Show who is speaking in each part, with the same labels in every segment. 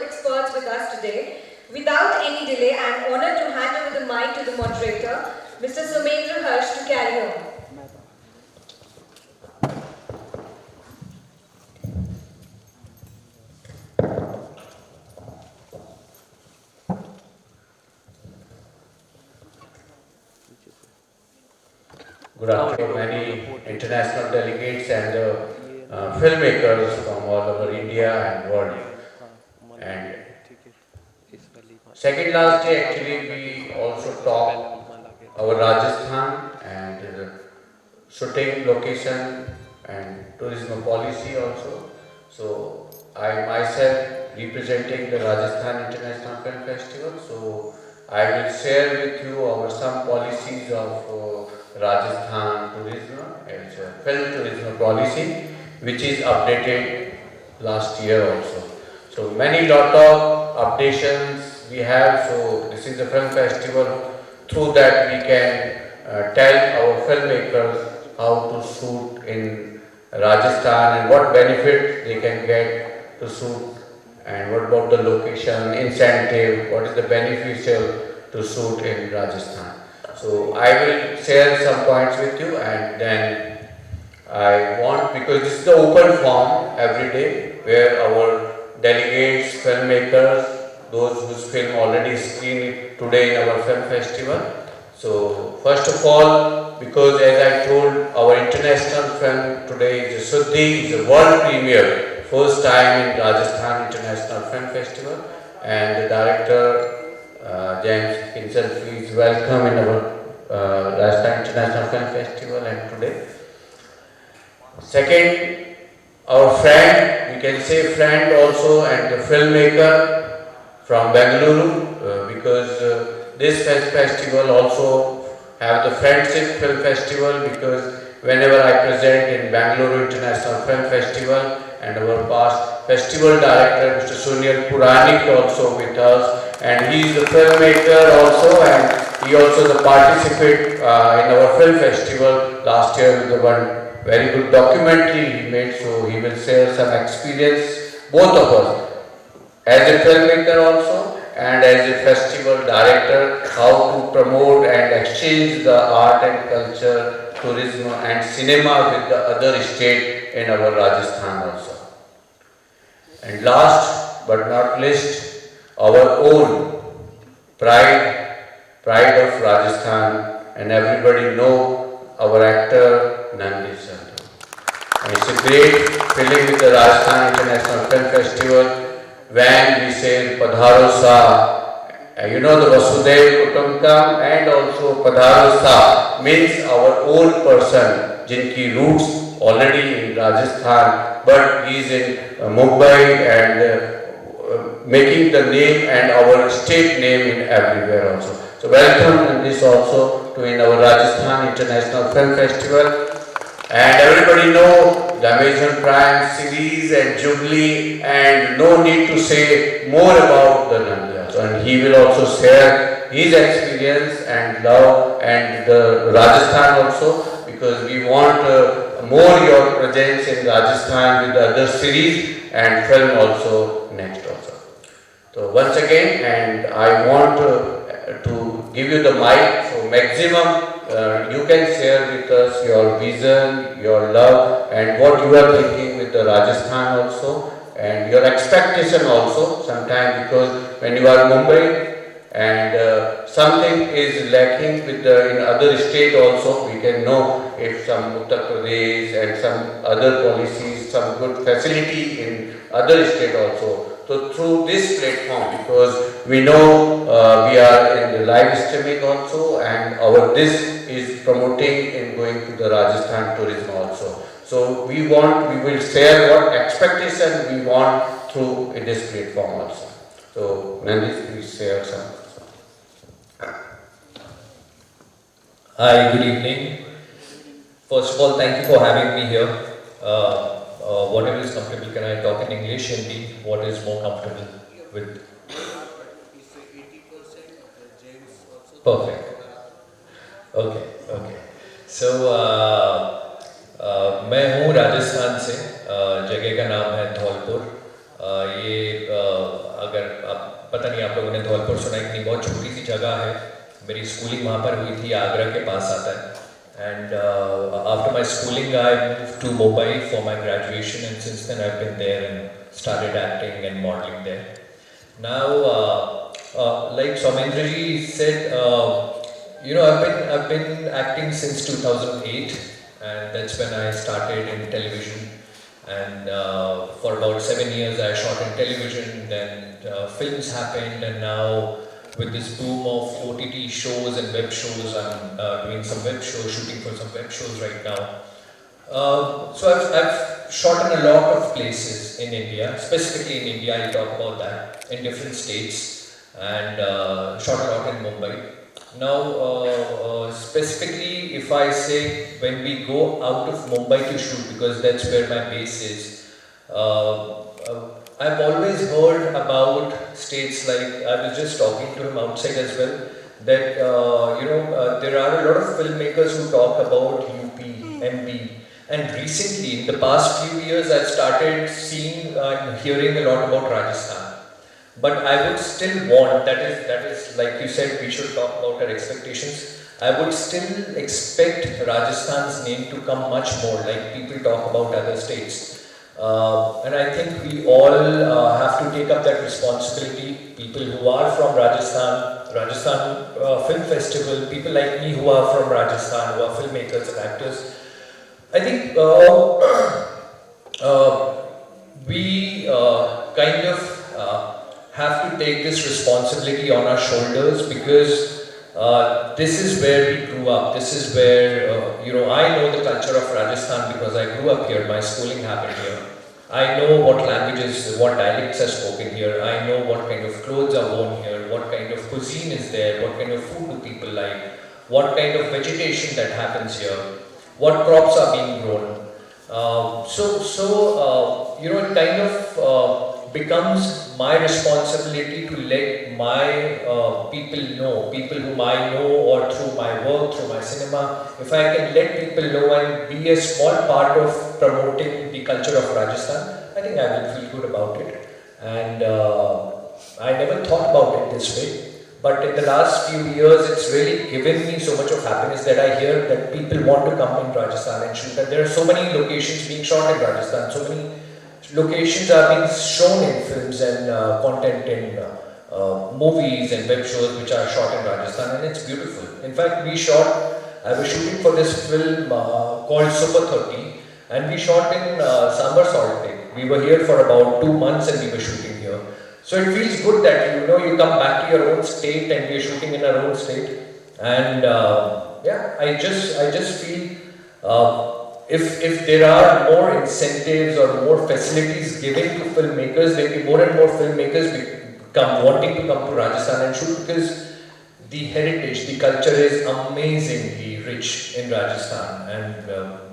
Speaker 1: experts with us today. Without any delay, I am honored to hand over the mic to the moderator, Mr. Somendra Harsh, to carry on.
Speaker 2: Good afternoon, many international delegates and filmmakers from all over India and world. And second last day, actually, we also talked our Rajasthan and shooting location and tourism policy also. So I myself representing the Rajasthan International Film Festival. So I will share with you our some policies of Rajasthan tourism as a film tourism policy, which is updated last year also. So many lot of updations we have. So this is a film festival. Through that we can tell our filmmakers how to shoot in Rajasthan and what benefit they can get to shoot, and what about the location, incentive, what is the beneficial to shoot in Rajasthan. So I will share some points with you, and then I want, because this is the open forum every day where our delegates, filmmakers, those whose film already screened today in our film festival. So first of all, because as I told, our international film today is a Suddhi, is a world premiere, first time in Rajasthan International Film Festival, and the director James himself is welcome in our Rajasthan International Film Festival and today. Second, our friend, we can say friend also, and the filmmaker from Bengaluru, because this festival also have the Friendship Film Festival, because whenever I present in Bengaluru International Film Festival, and our past festival director Mr. Sunil Puranik also with us, and he is the filmmaker also, and he also the participate in our film festival last year with the one very good documentary he made. So he will share some experience, both of us, as a filmmaker also and as a festival director, how to promote and exchange the art and culture, tourism and cinema with the other state in our Rajasthan also. And last but not least, our own pride of Rajasthan, and everybody know our actor Nandi Sandhu. And it's a great feeling with the Rajasthan International Film Festival when we say Padharo Sa, you know the Vasudev Kutumbakam, and also Padharo Sa means our own person, jinki roots already in Rajasthan, but he is in Mumbai and making the name and our state name in everywhere also. So welcome in this also to in our Rajasthan International Film Festival. And everybody know the Amazon Prime series and Jubilee, and no need to say more about the Nandi. And he will also share his experience and love and the Rajasthan also, because we want more your presence in Rajasthan with the other series and film also next also. So once again, and I want to give you the mic, so maximum you can share with us your vision, your love, and what you are thinking with the Rajasthan also, and your expectation also. Sometimes because when you are in Mumbai and something is lacking with the in other state also, we can know if some Uttar Pradesh and some other policies, some good facility in other state also. So through this platform, because we know we are in the live streaming also, and our this is promoting in going to the Rajasthan tourism also. So we will share what expectation we want through in this platform also. So Nandi, please share some.
Speaker 3: Hi, good evening. First of all, thank you for having me here. Whatever is comfortable, can I talk in English, Hindi? What is more comfortable with? Perfect. Okay, okay. So, मैं हूँ राजस्थान से, जगह का नाम है धौलपुर. ये अगर आप पता नहीं आप लोगों ने धौलपुर सुना है कि नहीं, बहुत छोटी सी जगह है, मेरी स्कूलिंग वहाँ पर हुई थी, आगरा के पास आता है. And after my schooling, I moved to Mumbai for my graduation, and since then I've been there and started acting and modeling there. Now, like Saumendraji said, I've been acting since 2008, and that's when I started in television. And for about 7 years, I shot in television. Then films happened, and now with this boom of OTT shows and web shows, I'm doing some web shows, shooting for some web shows right now. So I've shot in a lot of places in India, specifically in India, I'll talk about that, in different states, and shot a lot in Mumbai. Now, specifically if I say when we go out of Mumbai to shoot, because that's where my base is, I've always heard about states like, I was just talking to him outside as well, that there are a lot of filmmakers who talk about UP, MP, and recently, in the past few years, I've started seeing and hearing a lot about Rajasthan. But I would still want, that is like you said, we should talk about our expectations. I would still expect Rajasthan's name to come much more, like people talk about other states. And I think we all have to take up that responsibility. People who are from Rajasthan Film Festival, people like me who are from Rajasthan, who are filmmakers and actors. I think we kind of have to take this responsibility on our shoulders, because this is where we grew up. This is where, I know the culture of Rajasthan because I grew up here. My schooling happened here. I know what languages, what dialects are spoken here. I know what kind of clothes are worn here, what kind of cuisine is there, what kind of food do people like, what kind of vegetation that happens here, what crops are being grown. It kind of becomes my responsibility to let my people know, people whom I know, or through my work, through my cinema, if I can let people know and be a small part of promoting the culture of Rajasthan, I think I will feel good about it. And I never thought about it this way. But in the last few years, it's really given me so much of happiness that I hear that people want to come in Rajasthan and shoot. And there are so many locations being shot in Rajasthan, so many locations are being shown in films and content in movies and web shows which are shot in Rajasthan, and it's beautiful. In fact, I was shooting for this film called Super 30, and we shot in Sambar Salt Lake. We were here for about 2 months and we were shooting here. So it feels good that you come back to your own state and we're shooting in our own state. And I just feel if there are more incentives or more facilities given to filmmakers, there will be more and more filmmakers wanting to come to Rajasthan and shoot, because the heritage, the culture is amazingly rich in Rajasthan. And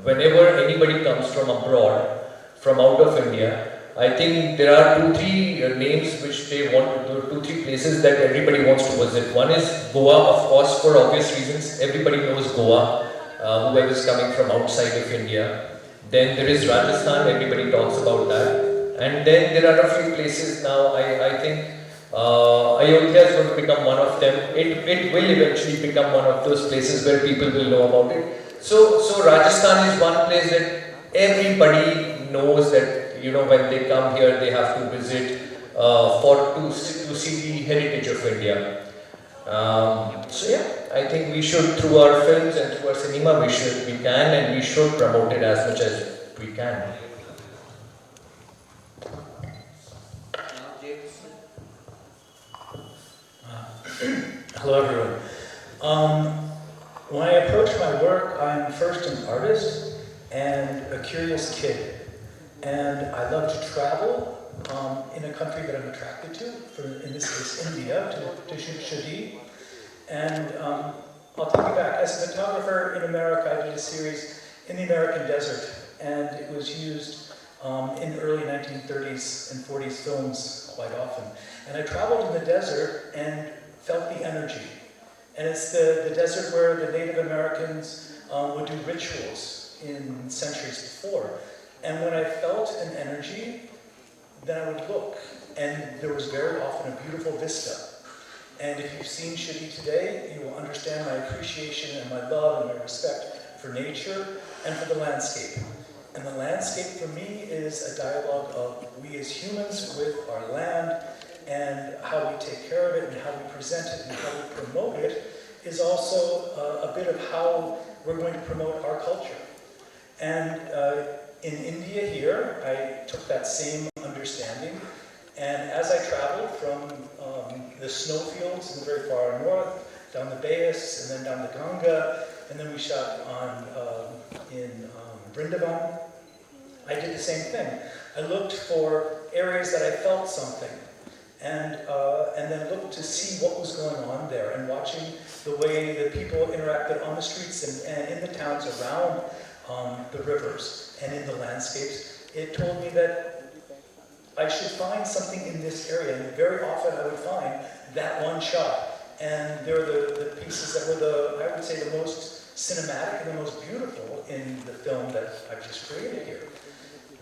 Speaker 3: whenever anybody comes from abroad, from out of India, I think there are 2-3 names which they want to do, 2-3 places that everybody wants to visit. One is Goa, of course, for obvious reasons. Everybody knows Goa, whoever is coming from outside of India. Then there is Rajasthan, everybody talks about that. And then there are a few places now, I think Ayodhya is going to become one of them. It will eventually become one of those places where people will know about it. So Rajasthan is one place that everybody knows that when they come here, they have to visit to see the heritage of India. I think we should, through our films and through our cinema, we can and we should promote it as much as we can.
Speaker 4: Hello everyone. When I approach my work, I'm first an artist and a curious kid. And I love to travel in a country that I'm attracted to, in this case India, to shoot shooting. And I'll take you back. As a photographer in America, I did a series in the American desert, and it was used in early 1930s and 40s films quite often. And I traveled in the desert and felt the energy. And it's the desert where the Native Americans would do rituals in centuries before. And when I felt an energy, then I would look. and there was very often a beautiful vista. And if you've seen Shidi today, you will understand my appreciation and my love and my respect for nature and for the landscape. And the landscape for me is a dialogue of we as humans with our land, and how we take care of it and how we present it and how we promote it is also a bit of how we're going to promote our culture. And in India here, I took that same understanding, and as I traveled from the snowfields in the very far north, down the Beas, and then down the Ganga, and then we shot on in Vrindavan, I did the same thing. I looked for areas that I felt something, and then looked to see what was going on there, and watching the way the people interacted on the streets and in the towns around the rivers and in the landscapes. It told me that I should find something in this area, and very often I would find that one shot. And they're the pieces that were I would say, the most cinematic and the most beautiful in the film that I've just created here.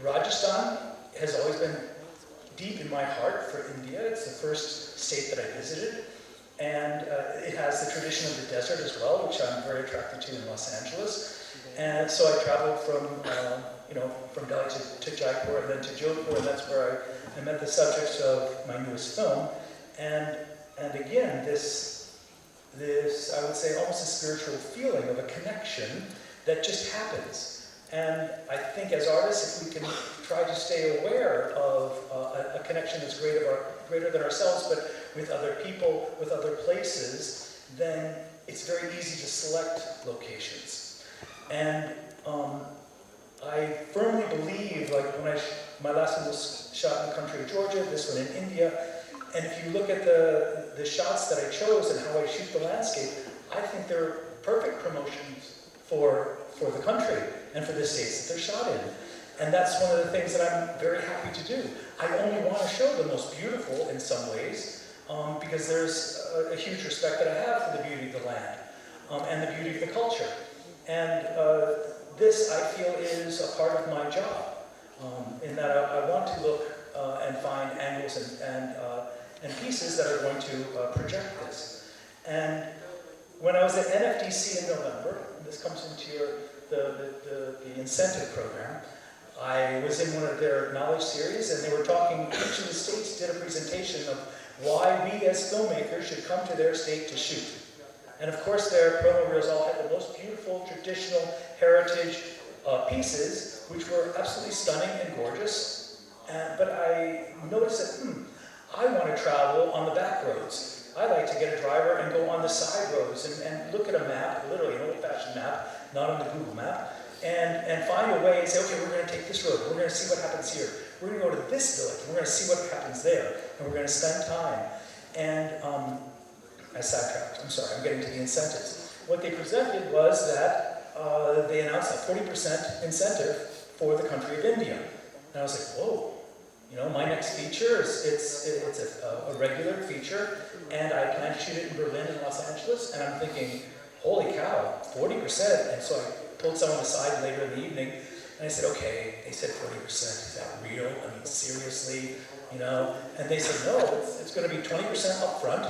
Speaker 4: Rajasthan has always been deep in my heart for India. It's the first state that I visited. And it has the tradition of the desert as well, which I'm very attracted to in Los Angeles. And so I traveled from Delhi to Jaipur and then to Jaipur, and that's where I met the subjects of my newest film. And again, this I would say almost a spiritual feeling of a connection that just happens. And I think as artists, if we can try to stay aware of a connection that's greater than ourselves, but with other people, with other places, then it's very easy to select locations. And I firmly believe, like when my last one was shot in the country of Georgia, this one in India, and if you look at the shots that I chose and how I shoot the landscape, I think they're perfect promotions for the country and for the states that they're shot in. And that's one of the things that I'm very happy to do. I only want to show the most beautiful in some ways, because there's a huge respect that I have for the beauty of the land and the beauty of the culture. And this, I feel, is a part of my job, in that I want to look and find angles and pieces that are going to project this. And when I was at NFDC in November, this comes into the incentive program, I was in one of their knowledge series, and they were talking, each of the states did a presentation of why we as filmmakers should come to their state to shoot. And of course their promo reels all had the most beautiful traditional heritage pieces, which were absolutely stunning and gorgeous. But I noticed that, I want to travel on the back roads. I like to get a driver and go on the side roads and look at a map, literally an old-fashioned map, not on the Google map, and find a way and say, okay, we're going to take this road, we're going to see what happens here, we're going to go to this village, we're going to see what happens there, and we're going to spend time. And I sidetracked, I'm sorry, I'm getting to the incentives. What they presented was that they announced a 40% incentive for the country of India. And I was like, whoa. My next feature it's a regular feature, and I plan to shoot it in Berlin and Los Angeles, and I'm thinking, holy cow, 40%. And so I pulled someone aside later in the evening, and I said, okay, they said 40%, is that real? I mean, seriously, And they said, no, it's going to be 20% up front,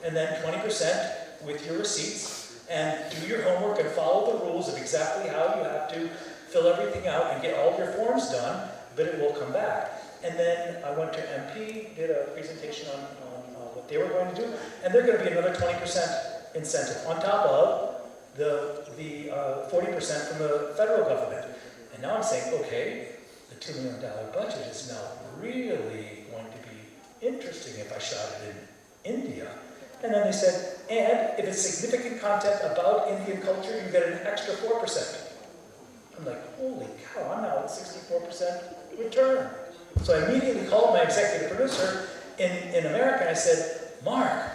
Speaker 4: and then 20% with your receipts, and do your homework and follow the rules of exactly how you have to fill everything out and get all of your forms done, but it will come back. And then I went to MP, did a presentation on what they were going to do, and they're going to be another 20% incentive on top of the 40% from the federal government. And now I'm saying, okay, the $2 million budget is now really going to be interesting if I shot it in India. And then they said, and if it's significant content about Indian culture, you get an extra 4%. I'm like, holy cow, I'm now at 64% return. So I immediately called my executive producer in America, and I said, Mark,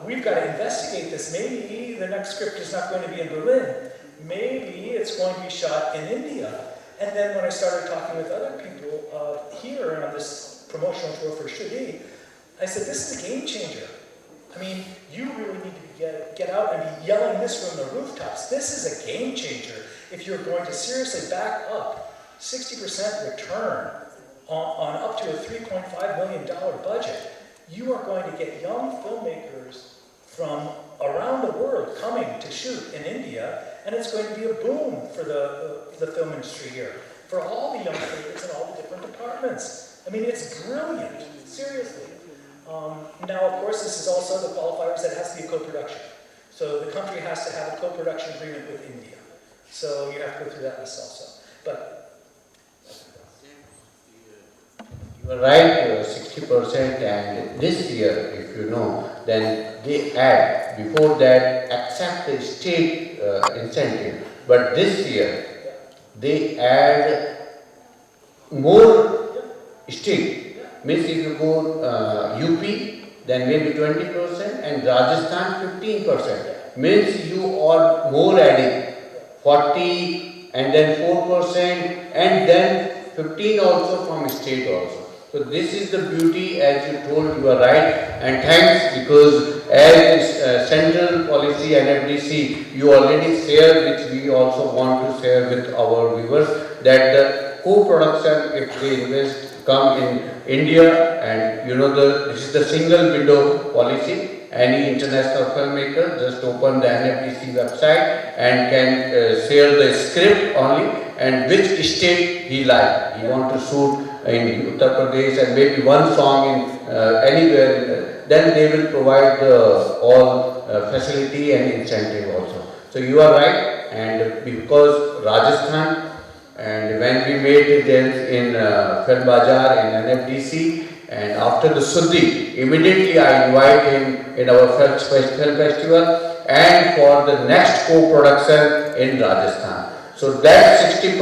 Speaker 4: we've got to investigate this. Maybe the next script is not going to be in Berlin. Maybe it's going to be shot in India. And then when I started talking with other people here on this promotional tour for Shudi, I said, this is a game changer. You really need to get out and be yelling this from the rooftops. This is a game changer if you're going to seriously back up 60% return on up to a $3.5 million budget, you are going to get young filmmakers from around the world coming to shoot in India, and it's going to be a boom for the film industry here, for all the young creators in all the different departments. I mean, it's brilliant, seriously. Now, of course, this is also the qualifiers that it has to be a co-production. So the country has to have a co-production agreement with India. So you have to go through that list also. But
Speaker 2: you are right, 60%, and this year, if you know, then they add, before that, accept the state incentive. But this year, they add more state. Means if you go UP, then maybe 20%, and Rajasthan 15%. Means you are more adding 40 and then 4% and then 15 also from state also. So this is the beauty, as you told, you are right, and thanks, because as central policy NFDC, you already shared, which we also want to share with our viewers, that the co-production, if they invest, come in India, and you know this is the single window policy. Any international filmmaker just open the NFDC website and can share the script only and which state he like. He want to shoot in Uttar Pradesh and maybe one song in anywhere. Then they will provide all facility and incentive also. So you are right, and because Rajasthan. And when we made it in Film Bazaar in NFDC, and after the Suddhi, immediately I invite him in our film festival and for the next co-production in Rajasthan. So that 60%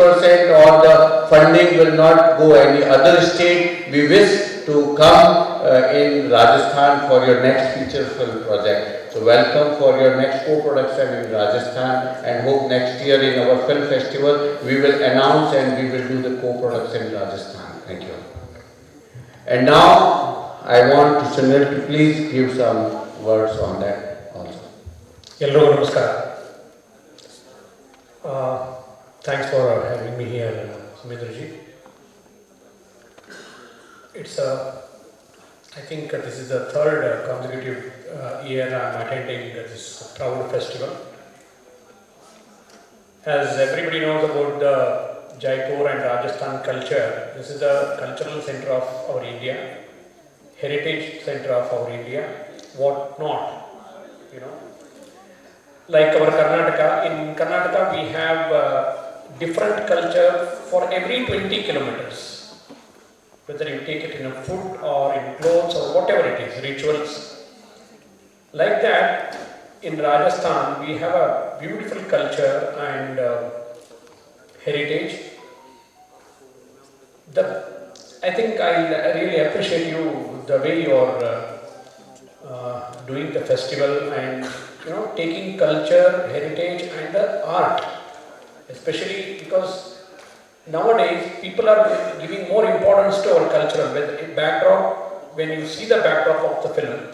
Speaker 2: or the funding will not go any other state. We wish to come in Rajasthan for your next feature film project. So welcome for your next co-production in Rajasthan, and hope next year in our film festival we will announce and we will do the co-production in Rajasthan. Thank you. And now I want to Sunil to please give some words on that also.
Speaker 5: Hello, namaskar. Thanks for having me here, Sumendraji. I think this is the third consecutive year I am attending this proud festival. As everybody knows about the Jaipur and Rajasthan culture, this is the cultural center of our India, heritage center of our India, what not, you know. Like our Karnataka, in Karnataka we have different culture for every 20 kilometers. Whether you take it in food or in clothes or whatever it is, rituals. Like that, in Rajasthan, we have a beautiful culture and heritage. I think I really appreciate you, the way you are doing the festival and taking culture, heritage and the art, especially because nowadays, people are giving more importance to our cultural backdrop. When you see the backdrop of the film,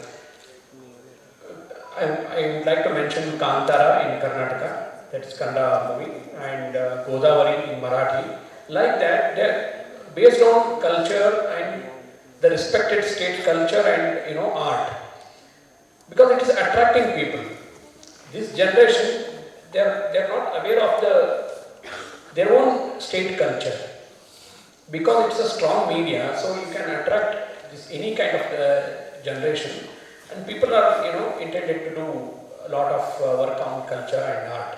Speaker 5: I would like to mention Kantara in Karnataka, that is Kannada movie, and Godavari in Marathi. Like that, they're based on culture and the respected state culture and art, because it is attracting people. This generation, they're not aware of their own state culture, because it's a strong media, so you can attract any kind of generation, and people are intended to do a lot of work on culture and art.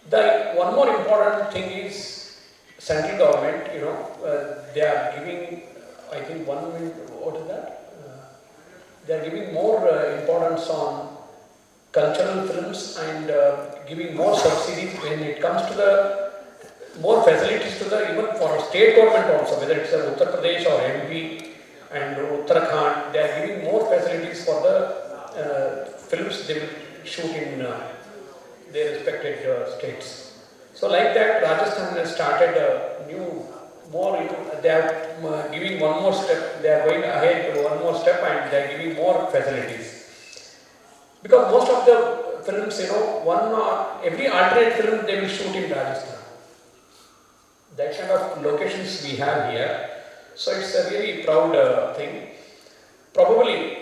Speaker 5: The one more important thing is central government. They are giving, I think, what is that? They are giving more importance on cultural films and giving more subsidies when it comes to the more facilities to the even for state government also, whether it's Uttar Pradesh or MP and Uttarakhand, they are giving more facilities for the films they will shoot in their respected states. So like that, Rajasthan has started a new, they are giving one more step, they are going ahead to one more step and they are giving more facilities. Because most of the films, every alternate film they will shoot in Rajasthan. that kind of locations we have here. So it's a really proud thing. Probably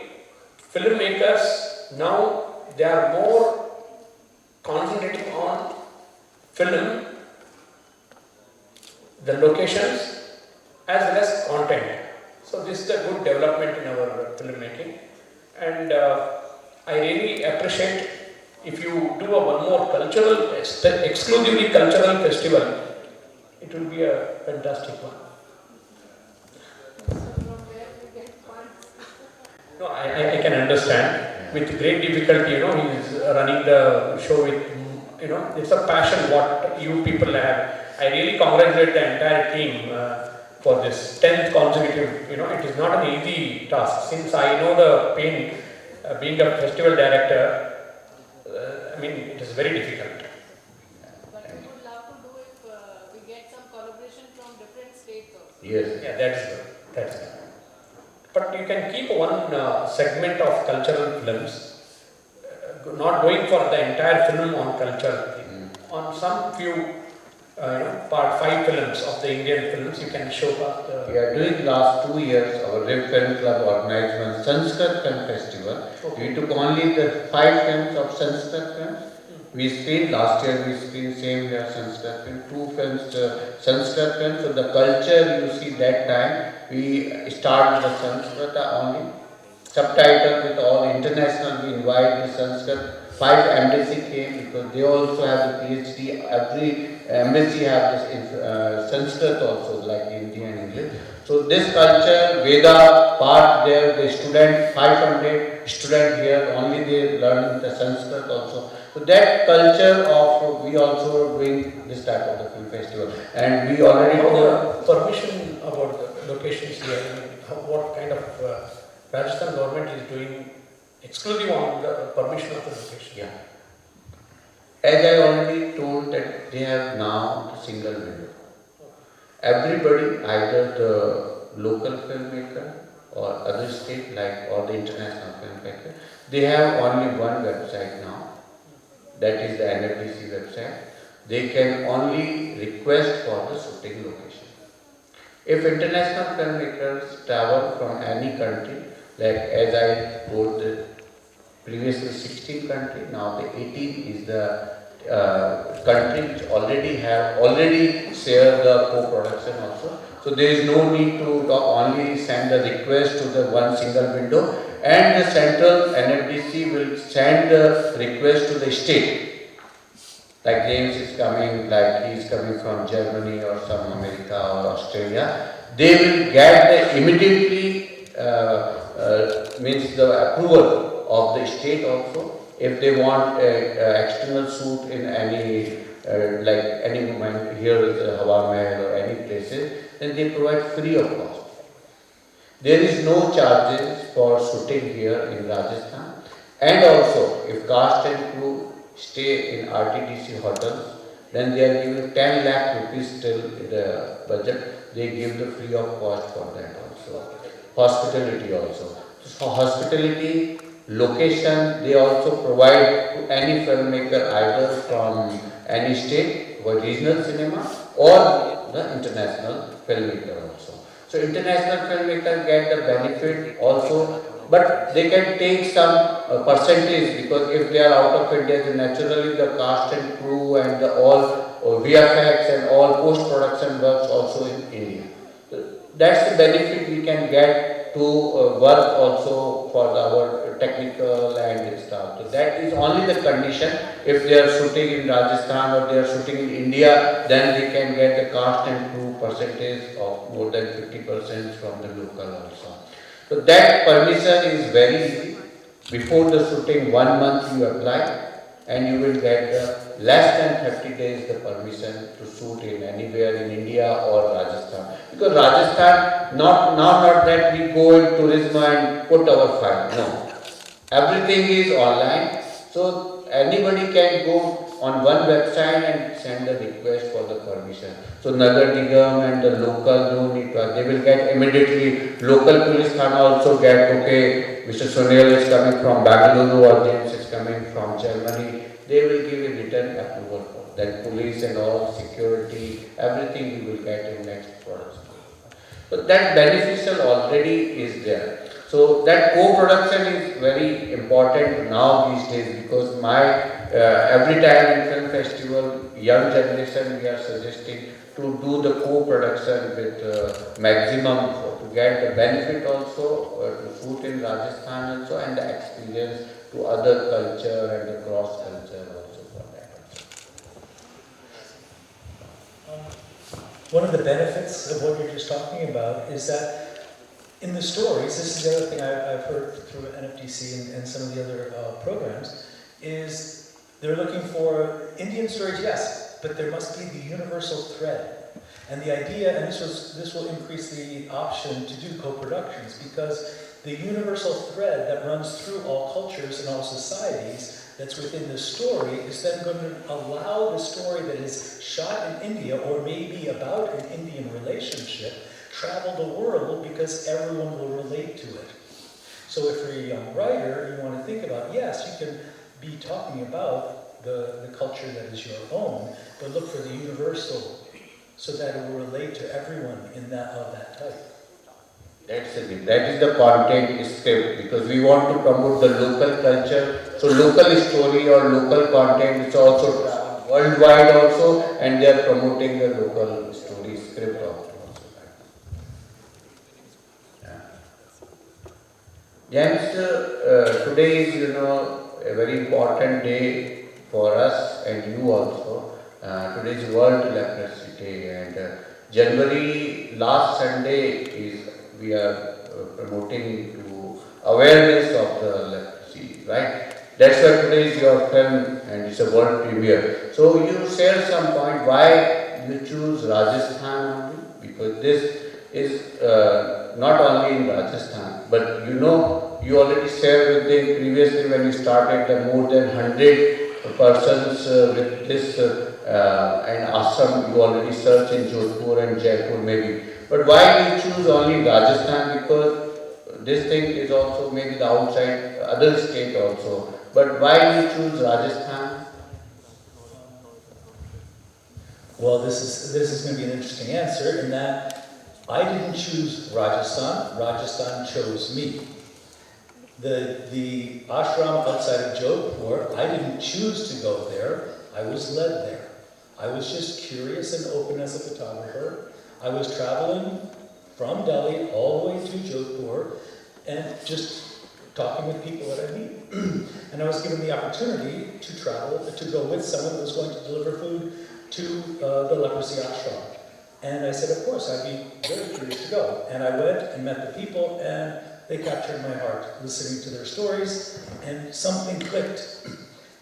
Speaker 5: filmmakers now they are more concentrating on film, the locations as well as content. So this is a good development in our filmmaking, and I really appreciate if you do a one more cultural, exclusively cultural festival. It will be a fantastic one. No, I can understand. With great difficulty, he is running the show with, it's a passion what you people have. I really congratulate the entire team for this 10th consecutive, it is not an easy task. Since I know the pain, being a festival director, it is very difficult.
Speaker 6: But we would love to do if we get some collaboration from different states also.
Speaker 2: Yes.
Speaker 5: Yeah, that's good. That's good. But you can keep one segment of cultural films, not going for the entire film on culture. On some few, part 5 films of the Indian films, you can show us.
Speaker 2: We are doing last 2 years, our RIFF Film Club organized one Sanskrit Film Festival.
Speaker 5: Okay.
Speaker 2: We took only the 5 films of Sanskrit films. We screened last year, we screened same year Sanskrit film, 2 films Sanskrit films. So the culture you see that time, we start with the Sanskrit only. Subtitle with all international, we invite the Sanskrit. 5 embassy came because they also have the PhD. Every embassy have this Sanskrit also, like Hindi and English. So this culture, Veda part there, the student, 500 student here, only they learn the Sanskrit also. So that culture of, we also doing this type of the film festival. And we already
Speaker 5: know the permission about the locations here. What kind of Rajasthan government is doing exclusive on the permission of the location?
Speaker 2: Yeah. As I already told that they have now the single window. Everybody, either the local filmmaker or other state like or the international filmmaker, they have only one website now. That is the NFDC website. They can only request for the shooting location. If international filmmakers travel from any country, like as I told previously 16 country, now the 18 is the country which already share the co-production also. So there is no need to only send a request to the one single window, and the central NFDC will send the request to the state. Like James is coming, like he is coming from Germany or some America or Australia, they will get the immediately means the approval of the state also. If they want a external shoot in any like any moment, here is Hawa Mahal or any places, then they provide free of cost. There is no charges for shooting here in Rajasthan, and also if cast and crew stay in RTDC hotels, then they are given 10 lakh rupees till the budget. They give the free of cost for that also. Hospitality also. So hospitality, location, they also provide to any filmmaker either from any state or regional cinema or the international filmmaker also. So international filmmaker get the benefit also, but they can take some percentage, because if they are out of India, then naturally the cast and crew and the all VFX and all post-production works also in India. So that's the benefit we can get to work also for our technical and stuff. So that is only the condition. If they are shooting in Rajasthan or they are shooting in India, then they can get the cast and crew percentage of more than 50% from the local also. So that permission is very easy. Before the shooting, 1 month you apply and you will get the less than 30 days the permission to shoot in anywhere in India or Rajasthan. Because Rajasthan, not that we go in tourism and put our file, no. Everything is online, so anybody can go on one website and send a request for the permission. So Nagar Nigam and the local no need to, they will get immediately. Local police can also get, okay, Mr. Sunil is coming from Bangalore or James is coming from Germany. They will give a written approval for that. Police and all security, everything we will get in next products. So that beneficial already is there. So that co-production is very important now these days, because every time in film festival, young generation we are suggesting to do the co-production with maximum to get the benefit also, to shoot in Rajasthan also, and the experience to other culture and the cross culture also for that.
Speaker 4: One of the benefits of what you're just talking about is that in the stories, this is the other thing I've heard through NFDC and some of the other programs, is they're looking for Indian stories, yes, but there must be the universal thread. And the idea, and this will increase the option to do co-productions, because the universal thread that runs through all cultures and all societies that's within the story is then going to allow the story that is shot in India, or maybe about an Indian relationship, travel the world, because everyone will relate to it. So if you're a young writer, you want to think about, yes, you can be talking about the culture that is your own, but look for the universal so that it will relate to everyone in that of that type.
Speaker 2: That's it. That is the content script, because we want to promote the local culture. So local story or local content is also worldwide also, and they are promoting the local story script also. James, today is, a very important day for us and you also. Today is World Leprosy Day, and January last Sunday we are promoting to awareness of the leprosy, right? That's why today is your film and it's a world premiere. So you share some point why you choose Rajasthan only, because this is not only in Rajasthan, but you already shared with them previously when you started that more than 100 persons with this and ashram you already searched in Jodhpur and Jaipur maybe. But why you choose only Rajasthan? Because this thing is also maybe the outside other state also. But why you choose Rajasthan?
Speaker 4: Well, this is going to be an interesting answer in that I didn't choose Rajasthan. Rajasthan chose me. The ashram outside of Jaipur, I didn't choose to go there. I was led there. I was just curious and open as a photographer. I was traveling from Delhi all the way to Jaipur and just talking with people that I meet. And I was given the opportunity to travel, to go with someone who was going to deliver food to the leprosy ashram. And I said, of course, I'd be very curious to go. And I went and met the people, and they captured my heart, listening to their stories, and something clicked.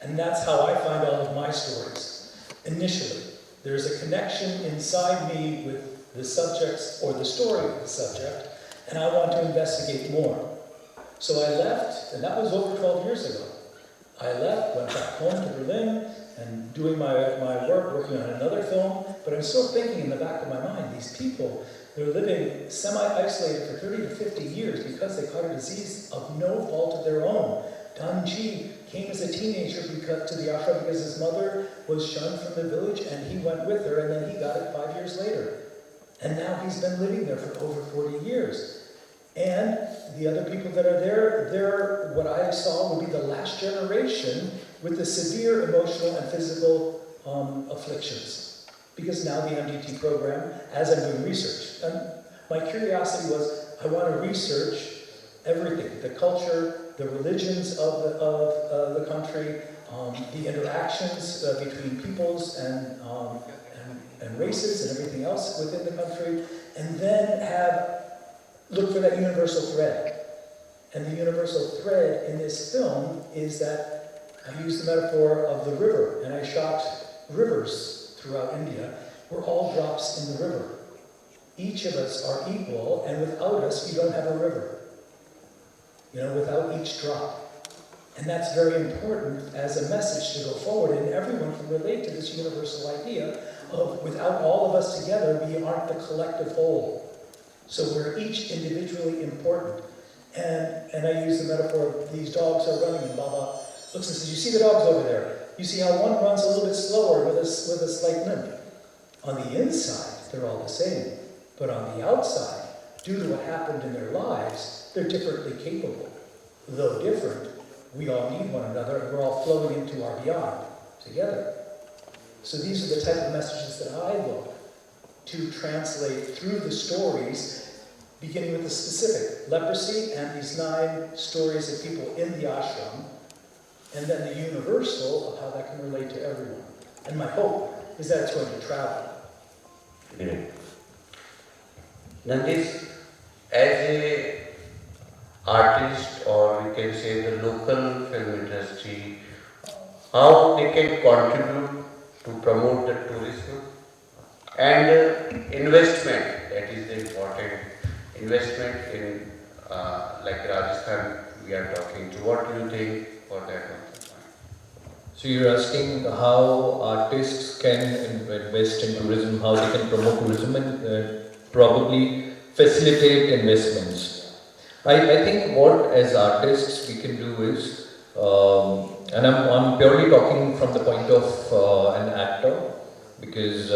Speaker 4: And that's how I find all of my stories. Initially, there's a connection inside me with the subjects or the story of the subject, and I want to investigate more. So I left, and that was over 12 years ago. I left, went back home to Berlin, and doing my work, working on another film, but I'm still thinking in the back of my mind, these people, they're living semi-isolated for 30 to 50 years because they caught a disease of no fault of their own. Danji came as a teenager to the ashram because his mother was shunned from the village, and he went with her, and then he got it 5 years later. And now he's been living there for over 40 years. And the other people that are there, they're what I saw would be the last generation with the severe emotional and physical afflictions. Because now the MDT program, as I'm doing research, and my curiosity was, I want to research everything, the culture, the religions of the country, the interactions between peoples and races and everything else within the country, and then look for that universal thread. And the universal thread in this film is that I use the metaphor of the river, and I shot rivers throughout India. We're all drops in the river. Each of us are equal, and without us, you don't have a river. Without each drop. And that's very important as a message to go forward, and everyone can relate to this universal idea of without all of us together, we aren't the collective whole. So we're each individually important. And I use the metaphor of these dogs are running, and Baba looks and says, you see the dogs over there? You see how one runs a little bit slower with a slight limp? On the inside, they're all the same. But on the outside, due to what happened in their lives, they're differently capable. Though different, we all need one another, and we're all flowing into our beyond together. So these are the type of messages that I look to translate through the stories, beginning with the specific, leprosy and these 9 stories of people in the ashram, and then the universal of how that can relate to everyone. And my hope is that it's going to travel.
Speaker 2: Great. Nandis, as a artist, or we can say the local film industry, how they can contribute to promote the tourism and investment, that is the important investment in like Rajasthan we are talking to. What do you think for that one?
Speaker 3: So you're asking how artists can invest in tourism, how they can promote tourism and probably facilitate investments. I think what as artists we can do is, and I'm purely talking from the point of an actor, because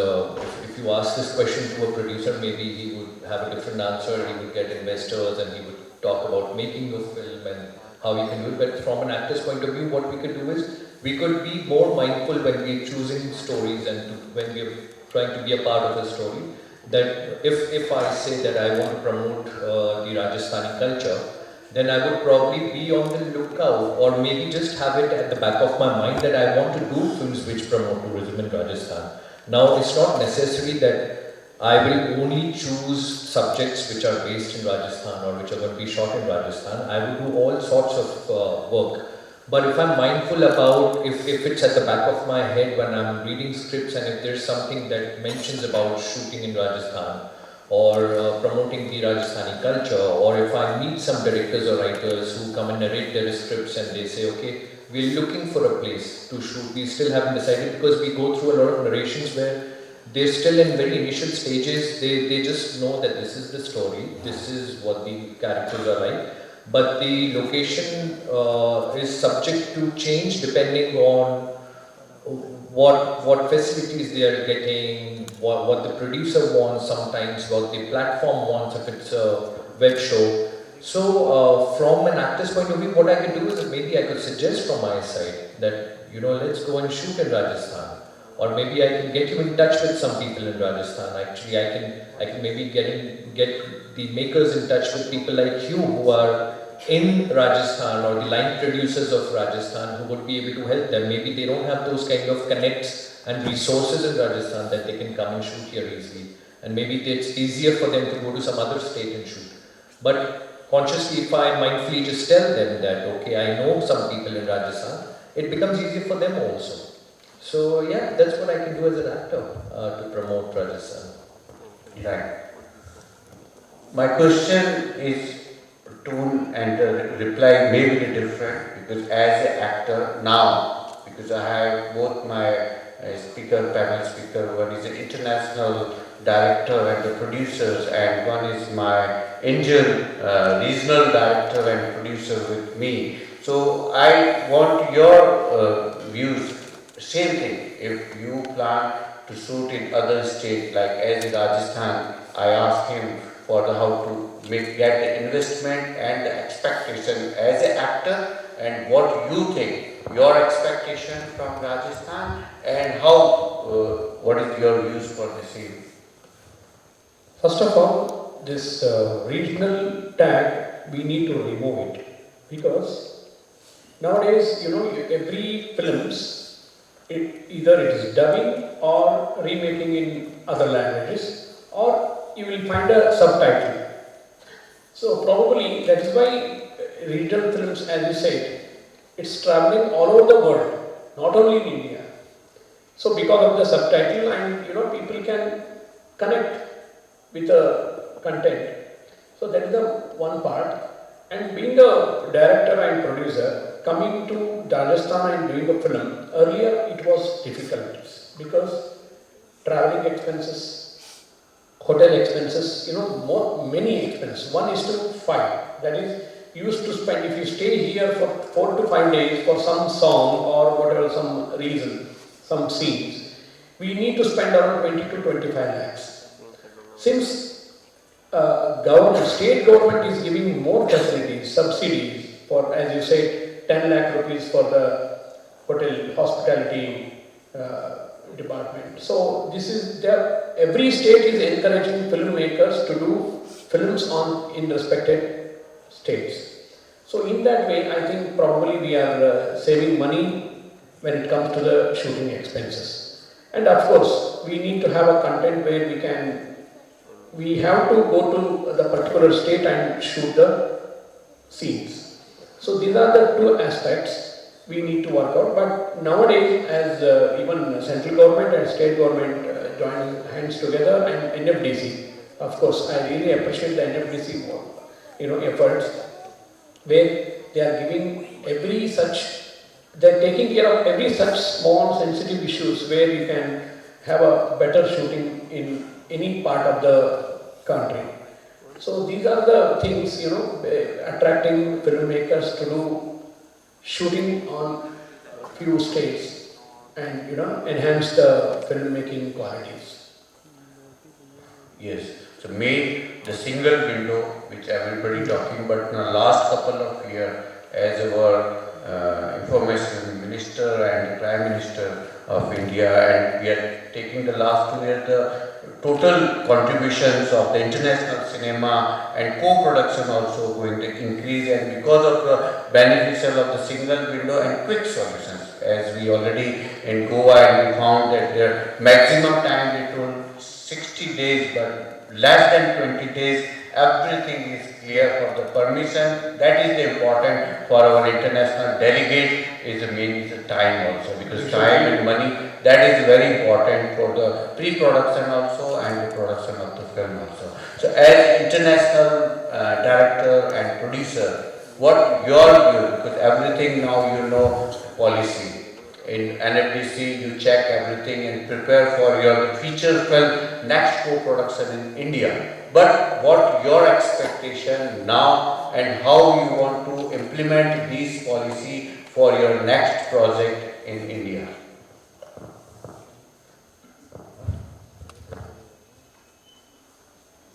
Speaker 3: if you ask this question to a producer, maybe he would have a different answer, he would get investors and he would talk about making a film and how you can do it. But from an actor's point of view, what we could do is, we could be more mindful when we're choosing stories and when we're trying to be a part of a story. That if I say that I want to promote the Rajasthani culture, then I would probably be on the lookout, or maybe just have it at the back of my mind that I want to do films which promote tourism in Rajasthan. Now, it's not necessary that I will only choose subjects which are based in Rajasthan or which are going to be shot in Rajasthan. I will do all sorts of work. But if I'm mindful about, if it's at the back of my head when I'm reading scripts, and if there's something that mentions about shooting in Rajasthan or promoting the Rajasthani culture, or if I meet some directors or writers who come and narrate their scripts and they say, okay, we're looking for a place to shoot, we still haven't decided, because we go through a lot of narrations where they're still in very initial stages, they just know that this is the story, this is what the characters are like. But the location is subject to change depending on what facilities they are getting, what the producer wants sometimes, what the platform wants if it's a web show. So from an actor's point of view, what I can do is that maybe I could suggest from my side that, you know, let's go and shoot in Rajasthan. Or maybe I can get you in touch with some people in Rajasthan. Actually, I can maybe get the makers in touch with people like you who are in Rajasthan, or the line producers of Rajasthan who would be able to help them. Maybe they don't have those kind of connects and resources in Rajasthan that they can come and shoot here easily. And maybe it's easier for them to go to some other state and shoot. But consciously, if I mindfully just tell them that, okay, I know some people in Rajasthan, it becomes easier for them also. So yeah, that's what I can do as an actor to promote Rajasthan.
Speaker 2: Right. My question is tone and the reply may be different, because as an actor now, because I have both my panel speaker, one is an international director and the producers, and one is my Indian regional director and producer with me. So I want your views. Same thing, if you plan to shoot in other states, like as in Rajasthan, I asked him for the how to get the investment and the expectation as an actor, and what you think, your expectation from Rajasthan, and how, what is your views for the same?
Speaker 5: First of all, this regional tag, we need to remove it, because nowadays, you know, every films, either it is dubbing or remaking in other languages, or you will find a subtitle. So probably that is why regional films, as you said, it's traveling all over the world, not only in India. So because of the subtitle, and you know, people can connect with the content. So that is the one part. And being a director and producer, coming to Rajasthan and doing a film, earlier it was difficult because traveling expenses, hotel expenses, you know, many expenses. 1:5. That is, you used to spend, if you stay here for 4 to 5 days for some song or whatever, some reason, some scenes, we need to spend around 20 to 25 lakhs. Since state government is giving more facilities, subsidies for, as you said, 10 lakh rupees for the hotel hospitality department. So this is there. Every state is encouraging filmmakers to do films in respected states. So in that way, I think probably we are saving money when it comes to the shooting expenses. And of course, we need to have a content where we have to go to the particular state and shoot the scenes. So these are the two aspects we need to work out. But nowadays, as even central government and state government join hands together, and NFDC, of course, I really appreciate the NFDC efforts, where they are giving they're taking care of every such small sensitive issues where you can have a better shooting in any part of the country. So these are the things, attracting filmmakers to do shooting on few states and, enhance the filmmaking qualities.
Speaker 2: Yes, so made the single window, which everybody talking about in the last couple of years, as our information minister and Prime Minister of India, and we are taking the last 2 years, the total contributions of the international cinema and co-production also going to increase, and because of the beneficial of the single window and quick solutions, as we already in Goa, and we found that their maximum time they told 60 days, but less than 20 days, everything is clear for the permission. That is the important for our international delegate is the time also, because time and money, that is very important for the pre-production also and the production of the film also. So as international director and producer, what your view, because everything now policy. In NFDC, you check everything and prepare for your feature film next co-production in India. But what your expectation now and how you want to implement these policy for your next project in India?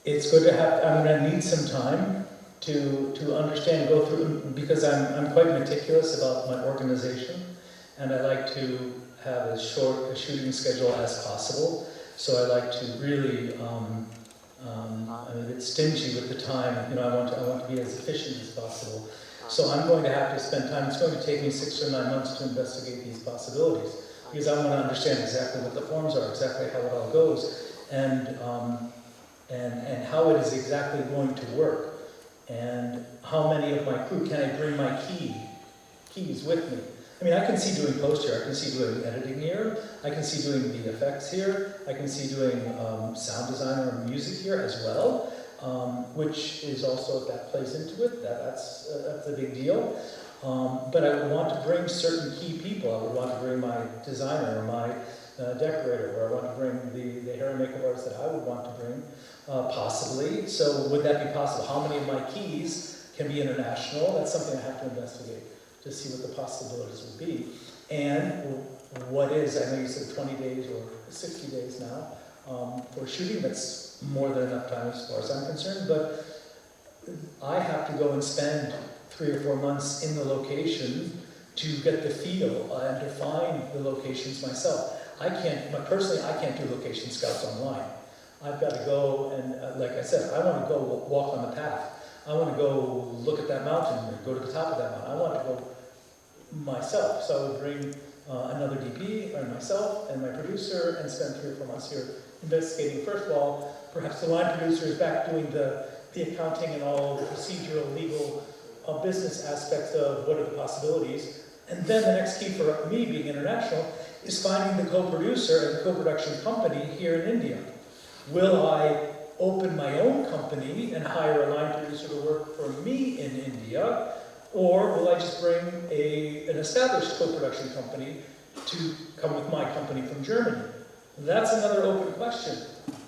Speaker 4: It's good to have, I'm going to need some time to understand, go through, because I'm quite meticulous about my organization. And I like to have as short a shooting schedule as possible. So I like to really, I'm a bit stingy with the time. I want to be as efficient as possible. So I'm going to have to spend time. It's going to take me 6 or 9 months to investigate these possibilities, because I want to understand exactly what the forms are, exactly how it all goes, and how it is exactly going to work, and how many of my crew can I bring my keys with me. I mean, I can see doing post here, I can see doing editing here, I can see doing VFX here, I can see doing sound design or music here as well, which is also, that plays into it, that's a big deal. But I would want to bring certain key people. I would want to bring my designer or my decorator, or I want to bring the hair and makeup artist that I would want to bring, possibly. So would that be possible? How many of my keys can be international? That's something I have to investigate to see what the possibilities would be. And what is, I know you said 20 days or 60 days now for shooting. That's more than enough time as far as I'm concerned, but I have to go and spend 3 or 4 months in the location to get the feel and to find the locations myself. Personally, I can't do location scouts online. I've got to go and, like I said, I want to go walk on the path. I want to go look at that mountain or go to the top of that mountain. I want to go myself. So I would bring another DP and myself and my producer and spend 3 or 4 months here investigating. First of all, perhaps the line producer is back doing the accounting and all the procedural, legal, business aspects of what are the possibilities. And then the next key for me, being international, is finding the co-producer and the co-production company here in India. Will I open my own company and hire a line producer to work for me in India, or will I just bring an established co-production company to come with my company from Germany? That's another open question,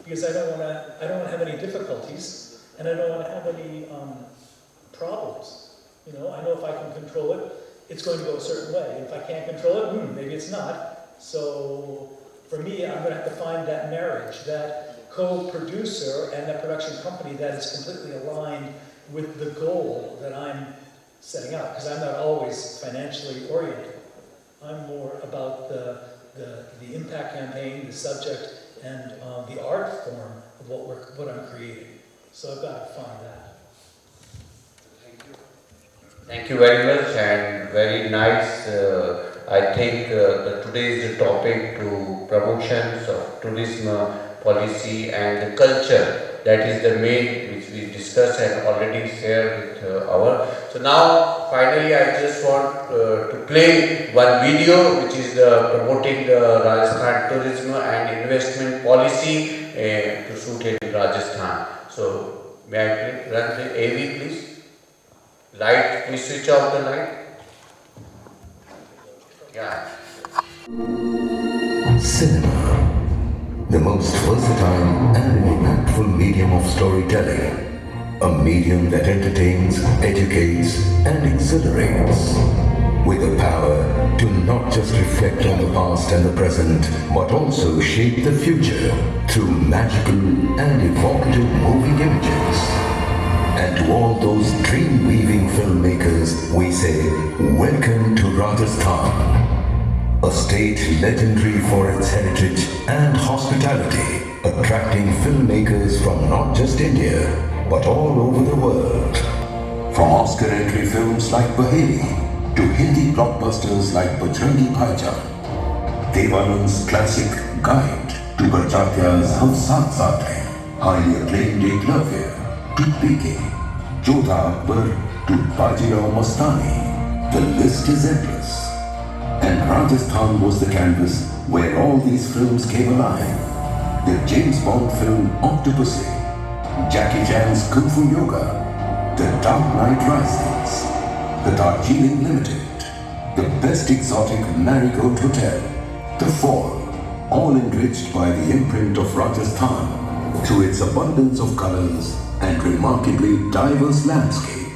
Speaker 4: because I don't want to have any difficulties, and I don't want to have any problems. I know if I can control it, it's going to go a certain way. If I can't control it, maybe it's not. So For me, I'm going to have to find that marriage, that co-producer and that production company that is completely aligned with the goal that I'm setting out, because I'm not always financially oriented. I'm more about the impact campaign, the subject, and the art form of what I'm creating. So I've got to find that.
Speaker 2: Thank you very much and very nice. I think today is the topic to promotions of tourism policy and the culture. That is the main which we discussed and already shared with our. So now finally I just want to play one video which is promoting the Rajasthan tourism and investment policy to suit in Rajasthan. So may I run the AV please? Light, please switch off the light. Yeah.
Speaker 7: Cinema, the most versatile and impactful medium of storytelling. A medium that entertains, educates, and exhilarates. With the power to not just reflect on the past and the present, but also shape the future through magical and evocative moving images. And to all those dream-weaving filmmakers, we say, welcome to Rajasthan, a state legendary for its heritage and hospitality, attracting filmmakers from not just India, but all over the world. From Oscar entry films like Baheli to Hindi blockbusters like Bajrangi Bhaijaan, Devanand's classic Guide to Barjatya's Hum Saath Saath Hain, highly acclaimed Eklavya, to PK, Jodha Akbar to Bajirao Mastani, the list is endless. And Rajasthan was the canvas where all these films came alive. The James Bond film Octopussy, Jackie Chan's Kung Fu Yoga, The Dark Knight Rises, The Darjeeling Limited, The Best Exotic Marigold Hotel, The Fall, all enriched by the imprint of Rajasthan through its abundance of colors and remarkably diverse landscape.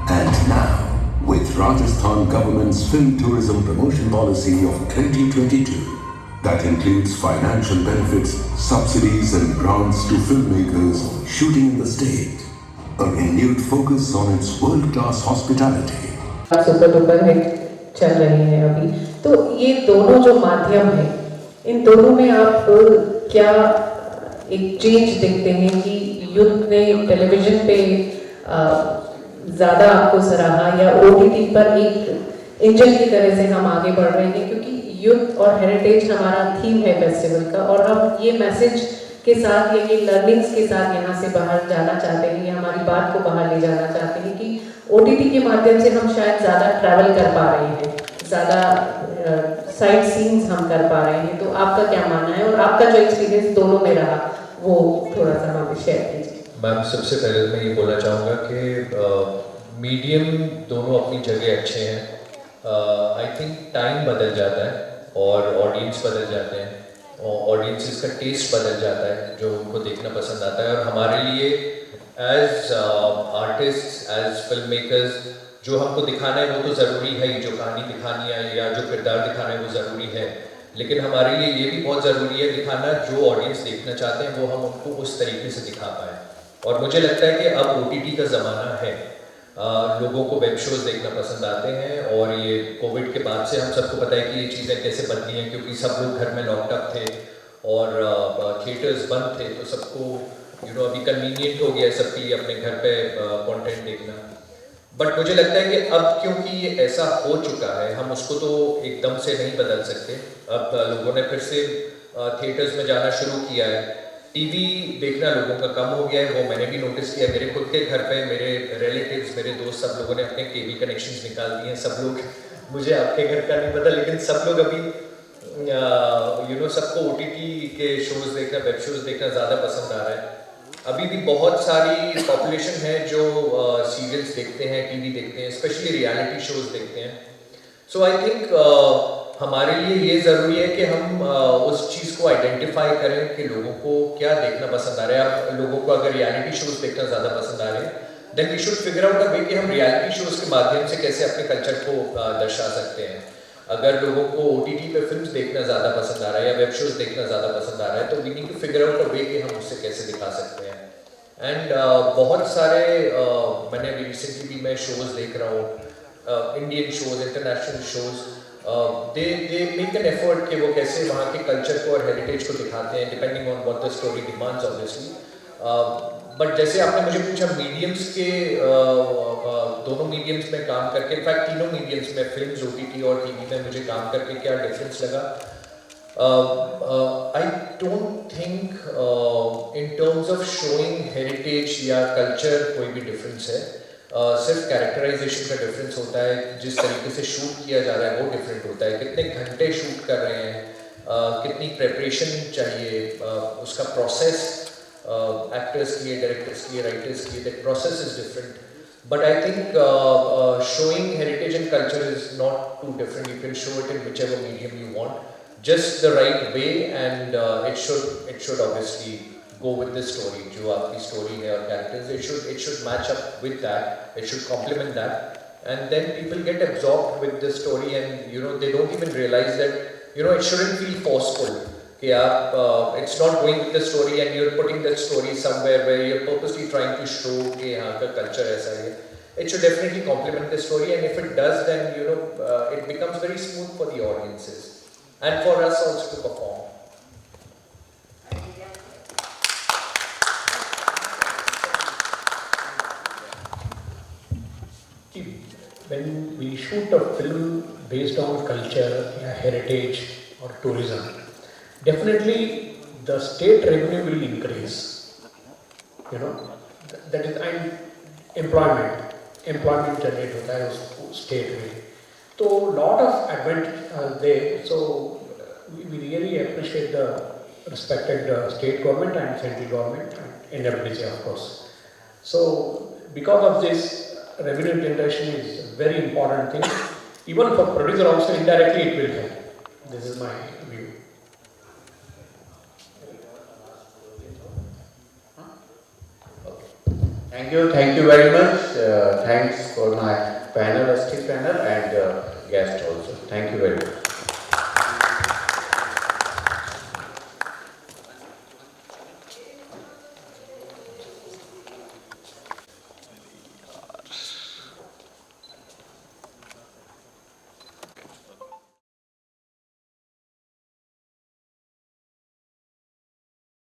Speaker 7: And now, with Rajasthan government's film tourism promotion policy of 2022, that includes financial benefits, subsidies and grants to filmmakers shooting in the state, a renewed focus on its world-class hospitality.
Speaker 8: Super duper hit चल रही है अभी, तो ये दोनों जो माध्यम हैं, इन दोनों में आप क्या एक चेंज देखते हैं कि युद्ध ने टेलीविजन पे ज़्यादा आपको सराहा या OTT पर एक इंजन की तरह से हम आगे बढ़ रहे हैं, क्योंकि युद्ध और हेरिटेज हमारा थीम है फेस्टिवल का, और हम ये मैसेज के साथ ये लर्निंग्स के साथ यहाँ से बाहर जाना चाहते हैं, ये हमारी बात को बाहर ले जाना चाहते हैं कि OTT के माध्यम से हम शायद ज़्यादा ट्रैवल कर पा रहे हैं, ज़्यादा साइट सीन्स हम कर पा रहे हैं। तो आपका क्या मानना है और आपका जो एक्सपीरियंस दोनों में रहा वो थोड़ा सा हमें शेयर कीजिए।
Speaker 3: मैम, सबसे पहले मैं ये बोलना चाहूँगा कि मीडियम दोनों अपनी जगह अच्छे हैं। आई थिंक टाइम बदल जाता है और ऑडियंस बदल जाते हैं और ऑडियंसेस का टेस्ट बदल जाता है जो उनको देखना पसंद आता है। और हमारे लिए as artist, as film makers, जो हमको दिखाना है वो तो ज़रूरी है, जो कहानी दिखानी है या जो किरदार दिखाना है वो ज़रूरी है, लेकिन हमारे लिए ये भी बहुत ज़रूरी है दिखाना जो ऑडियंस देखना चाहते हैं वो हम उनको उस तरीके से दिखा पाएँ। और मुझे लगता है कि अब OTT का ज़माना है, लोगों को वेब शोज़ देखना पसंद आते हैं, और ये कोविड के बाद से हम सबको पता है कि ये चीज़ें कैसे बदली हैं, क्योंकि सब लोग घर में लॉकडाउन थे और थिएटर्स बंद थे, तो सबको अभी कन्वीनियंट हो गया है सबके लिए अपने घर पे कंटेंट देखना। बट मुझे लगता है कि अब क्योंकि ये ऐसा हो चुका है, हम उसको तो एकदम से नहीं बदल सकते। अब लोगों ने फिर से थिएटर्स में जाना शुरू किया है, टीवी देखना लोगों का कम हो गया है, वो मैंने भी नोटिस किया। मेरे खुद के घर पे मेरे रिलेटिव्स, मेरे दोस्त, सब लोगों ने अपने केबल कनेक्शंस निकाल दिए हैं। सब लोग, मुझे आपके घर का नहीं पता, लेकिन सब लोग अभी सबको OTT के शोज़ देखना, वेब शोज़ देखना ज़्यादा पसंद आ रहा है। अभी भी बहुत सारी पॉपुलेशन है जो सीरियल्स देखते हैं, टीवी देखते हैं, स्पेशली रियलिटी शोज़ देखते हैं। सो आई थिंक हमारे लिए ये ज़रूरी है कि हम उस चीज़ को आइडेंटिफाई करें कि लोगों को क्या देखना पसंद आ रहा है। अब लोगों को अगर रियलिटी शोज़ देखना ज़्यादा पसंद आ रहे हैं, then we should figure out a way कि हम रियलिटी शोज़ के माध्यम से कैसे अपने कल्चर को दर्शा सकते हैं। अगर लोगों को OTT पे फिल्म्स देखना ज़्यादा पसंद आ रहा है या वेब शोज देखना ज़्यादा पसंद आ रहा है, तो we need to figure out a way कि हम उससे कैसे दिखा सकते हैं. एंड बहुत सारे मैंने अभी रिसेंटली भी मैं शोज देख रहा हूँ, Indian shows, international shows, they make an effort कि वो कैसे वहाँ के कल्चर को और हेरिटेज को दिखाते हैं, depending on what the story demands obviously. But जैसे आपने मुझे पूछा मीडियम्स के, दोनों मीडियम्स में काम करके, इनफैक्ट तीनों मीडियम्स में, फिल्म्स, OTT और TV में मुझे काम करके क्या डिफरेंस लगा. I don't think in terms of showing heritage या कल्चर कोई भी डिफरेंस है. सिर्फ कैरेक्टराइजेशन का डिफरेंस होता है, जिस तरीके से शूट किया जा रहा है वो डिफरेंट होता है, कितने घंटे शूट कर रहे हैं, कितनी प्रेपरेशन चाहिए, उसका प्रोसेस एक्टर्स के लिए, डायरेक्टर्स के लिए, राइटर्स के लिए, that process is different. But I think showing heritage and culture is not too different. You can show it in whichever medium you want, just the right way, and it should obviously go with the story. जो आपकी story है और characters, it should match up with that. It should complement that, and then people get absorbed with the story, and they don't even realize that it shouldn't feel forceful. कि आप it's not going with the story and you're putting that story somewhere where you're purposely trying to show कि यहाँ का culture ऐसा है. It should definitely complement the story, and if it does, then it becomes very smooth for the audiences and for us also to perform.
Speaker 5: When we shoot a film based on culture, heritage or tourism, definitely the state revenue will increase. That is, and employment generate hota hai us state mein. So lot of advantage are there. So we really appreciate the respected state government and central government and NWC of course. So because of this, revenue generation is a very important thing. Even for producer also indirectly it will help. This is my view.
Speaker 2: Thank you very much. Thanks for my panel, esteemed panel, and guest also. Thank you very much.